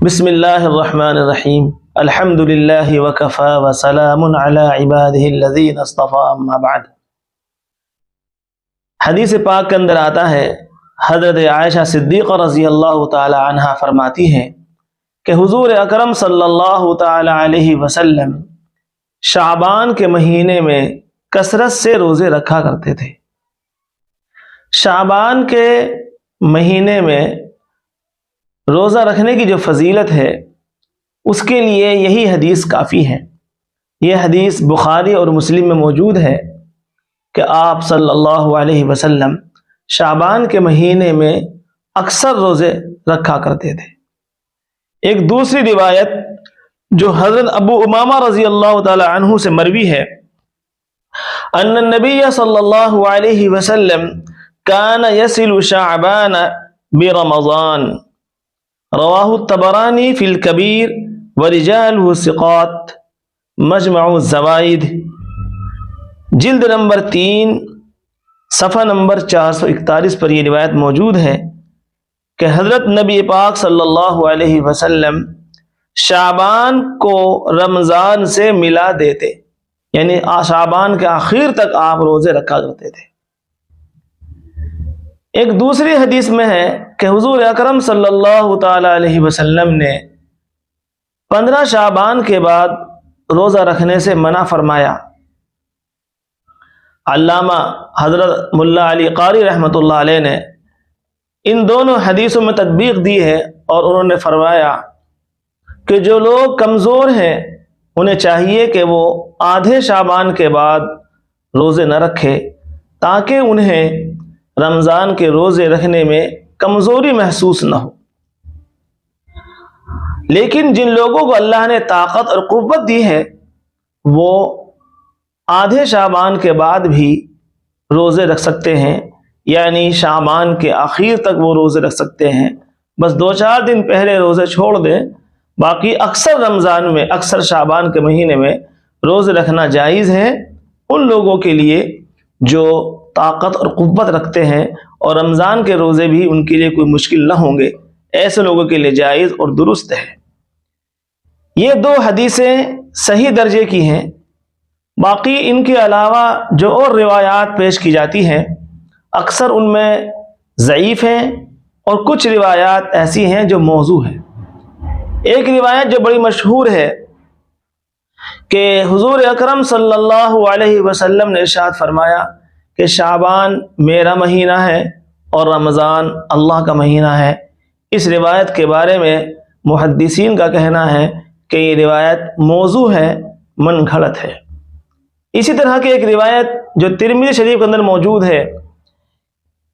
بسم اللہ الرحمن الرحیم الحمد للہ وکفا وسلام علی عبادہ الذین اصطفیٰ اما بعد۔ حدیث پاک کے اندر آتا ہے، حضرت عائشہ صدیقہ رضی اللہ تعالی عنہ فرماتی ہیں کہ حضور اکرم صلی اللہ تعالی علیہ وسلم شعبان کے مہینے میں کثرت سے روزے رکھا کرتے تھے۔ شعبان کے مہینے میں روزہ رکھنے کی جو فضیلت ہے اس کے لیے یہی حدیث کافی ہے۔ یہ حدیث بخاری اور مسلم میں موجود ہے کہ آپ صلی اللہ علیہ وسلم شعبان کے مہینے میں اکثر روزے رکھا کرتے تھے۔ ایک دوسری روایت جو حضرت ابو امامہ رضی اللہ تعالی عنہ سے مروی ہے، ان النبی صلی اللہ علیہ وسلم کان یصل شعبان برمضان، رواہ الطبرانی فی الکبیر ورجالہ ثقات، مجمع الزوائد، جلد نمبر 3 صفحہ نمبر 441 پر یہ روایت موجود ہے کہ حضرت نبی پاک صلی اللہ علیہ وسلم شعبان کو رمضان سے ملا دیتے، یعنی شعبان کے آخر تک آپ روزے رکھا کرتے تھے۔ ایک دوسری حدیث میں ہے کہ حضور اکرم صلی اللہ تعالی علیہ وسلم نے 15 شعبان کے بعد روزہ رکھنے سے منع فرمایا۔ علامہ حضرت ملا علی قاری رحمۃ اللہ علیہ نے ان دونوں حدیثوں میں تطبیق دی ہے اور انہوں نے فرمایا کہ جو لوگ کمزور ہیں انہیں چاہیے کہ وہ آدھے شعبان کے بعد روزے نہ رکھے تاکہ انہیں رمضان کے روزے رکھنے میں کمزوری محسوس نہ ہو۔ لیکن جن لوگوں کو اللہ نے طاقت اور قوت دی ہے وہ آدھے شعبان کے بعد بھی روزے رکھ سکتے ہیں، یعنی شعبان کے آخر تک وہ روزے رکھ سکتے ہیں، بس 2-4 دن پہلے روزے چھوڑ دیں، باقی اکثر رمضان میں، اکثر شعبان کے مہینے میں روزے رکھنا جائز ہے ان لوگوں کے لیے جو طاقت اور قوت رکھتے ہیں اور رمضان کے روزے بھی ان کے لیے کوئی مشکل نہ ہوں گے، ایسے لوگوں کے لیے جائز اور درست ہے۔ یہ 2 حدیثیں صحیح درجے کی ہیں، باقی ان کے علاوہ جو اور روایات پیش کی جاتی ہیں اکثر ان میں ضعیف ہیں اور کچھ روایات ایسی ہیں جو موضوع ہیں۔ ایک روایت جو بڑی مشہور ہے کہ حضور اکرم صلی اللہ علیہ وسلم نے ارشاد فرمایا کہ شعبان میرا مہینہ ہے اور رمضان اللہ کا مہینہ ہے۔ اس روایت کے بارے میں محدثین کا کہنا ہے کہ یہ روایت موضوع ہے، من گھڑت ہے۔ اسی طرح کی ایک روایت جو ترمذی شریف کے اندر موجود ہے،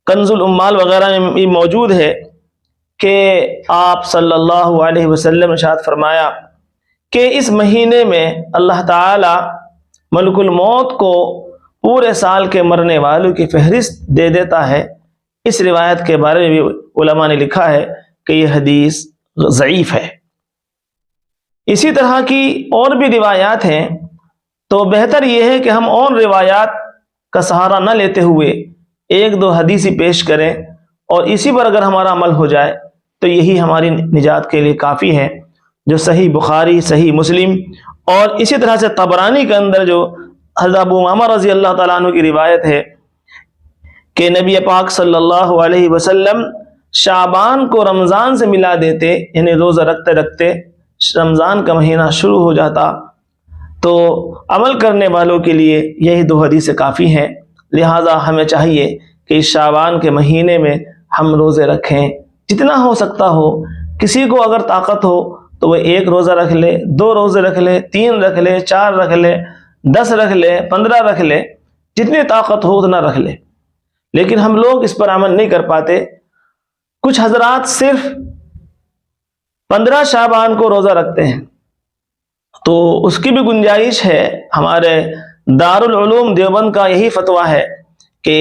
کنز الامال وغیرہ میں بھی موجود ہے کہ آپ صلی اللہ علیہ وسلم نے ارشاد فرمایا کہ اس مہینے میں اللہ تعالی ملک الموت کو پورے سال کے مرنے والوں کی فہرست دے دیتا ہے۔ اس روایت کے بارے میں بھی علماء نے لکھا ہے کہ یہ حدیث ضعیف ہے۔ اسی طرح کی اور بھی روایات ہیں، تو بہتر یہ ہے کہ ہم اور روایات کا سہارا نہ لیتے ہوئے 1-2 حدیثی پیش کریں اور اسی پر اگر ہمارا عمل ہو جائے تو یہی ہماری نجات کے لیے کافی ہے، جو صحیح بخاری، صحیح مسلم اور اسی طرح سے طبرانی کے اندر جو حضرت ابو امامہ رضی اللہ تعالیٰ عنہ کی روایت ہے کہ نبی پاک صلی اللہ علیہ وسلم شعبان کو رمضان سے ملا دیتے، یعنی روزہ رکھتے رکھتے رمضان کا مہینہ شروع ہو جاتا، تو عمل کرنے والوں کے لیے یہی 2 حدیثیں کافی ہیں۔ لہٰذا ہمیں چاہیے کہ اس شعبان کے مہینے میں ہم روزے رکھیں، جتنا ہو سکتا ہو۔ کسی کو اگر طاقت ہو تو وہ 1 روزہ رکھ لے، 2 روزے رکھ لے، 3 رکھ لے، 4 رکھ لے، 10 رکھ لے، 15 رکھ لے، جتنی طاقت ہو اتنا رکھ لے۔ لیکن ہم لوگ اس پر عمل نہیں کر پاتے۔ کچھ حضرات صرف 15 شعبان کو روزہ رکھتے ہیں، تو اس کی بھی گنجائش ہے۔ ہمارے دارالعلوم دیوبند کا یہی فتویٰ ہے کہ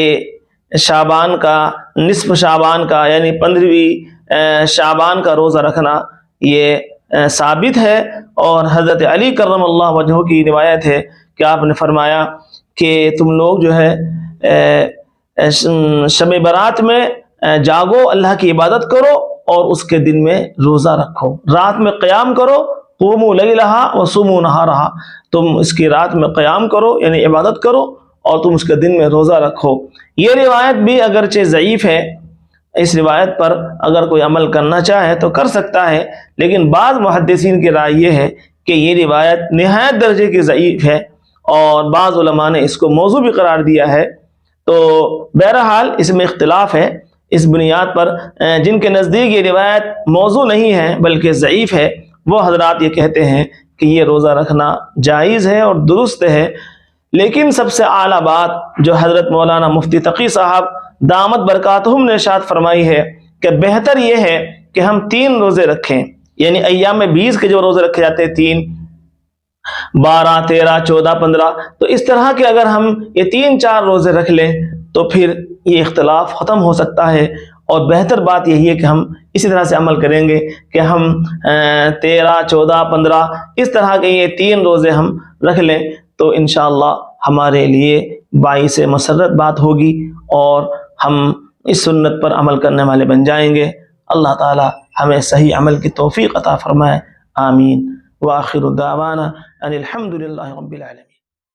شعبان کا، نصف شعبان کا، یعنی 15ویں شعبان کا روزہ رکھنا یہ ثابت ہے، اور حضرت علی کرم اللہ وجہہ کی روایت ہے کہ آپ نے فرمایا کہ تم لوگ جو ہے شب برات میں جاگو، اللہ کی عبادت کرو اور اس کے دن میں روزہ رکھو، رات میں قیام کرو، قوموا لیلہا وصوموا نہارہا، تم اس کی رات میں قیام کرو یعنی عبادت کرو اور تم اس کے دن میں روزہ رکھو۔ یہ روایت بھی اگرچہ ضعیف ہے، اس روایت پر اگر کوئی عمل کرنا چاہے تو کر سکتا ہے، لیکن بعض محدثین کی رائے یہ ہے کہ یہ روایت نہایت درجے کی ضعیف ہے، اور بعض علماء نے اس کو موضوع بھی قرار دیا ہے۔ تو بہرحال اس میں اختلاف ہے، اس بنیاد پر جن کے نزدیک یہ روایت موضوع نہیں ہے بلکہ ضعیف ہے، وہ حضرات یہ کہتے ہیں کہ یہ روزہ رکھنا جائز ہے اور درست ہے۔ لیکن سب سے اعلیٰ بات جو حضرت مولانا مفتی تقی صاحب دامت برکاتہم نے ارشاد فرمائی ہے کہ بہتر یہ ہے کہ ہم 3 روزے رکھیں، یعنی ایام 20 کے جو روزے رکھے جاتے ہیں 3، 12، 13، 14، 15، تو اس طرح کے اگر ہم یہ 3-4 روزے رکھ لیں تو پھر یہ اختلاف ختم ہو سکتا ہے، اور بہتر بات یہی ہے کہ ہم اسی طرح سے عمل کریں گے کہ ہم 13، 14، 15 اس طرح کے یہ 3 روزے ہم رکھ لیں، تو انشاءاللہ ہمارے لیے باعث مسرت بات ہوگی اور ہم اس سنت پر عمل کرنے والے بن جائیں گے۔ اللہ تعالی ہمیں صحیح عمل کی توفیق عطا فرمائے، آمین۔ وآخر دعوانا ان الحمد للہ رب العالمین۔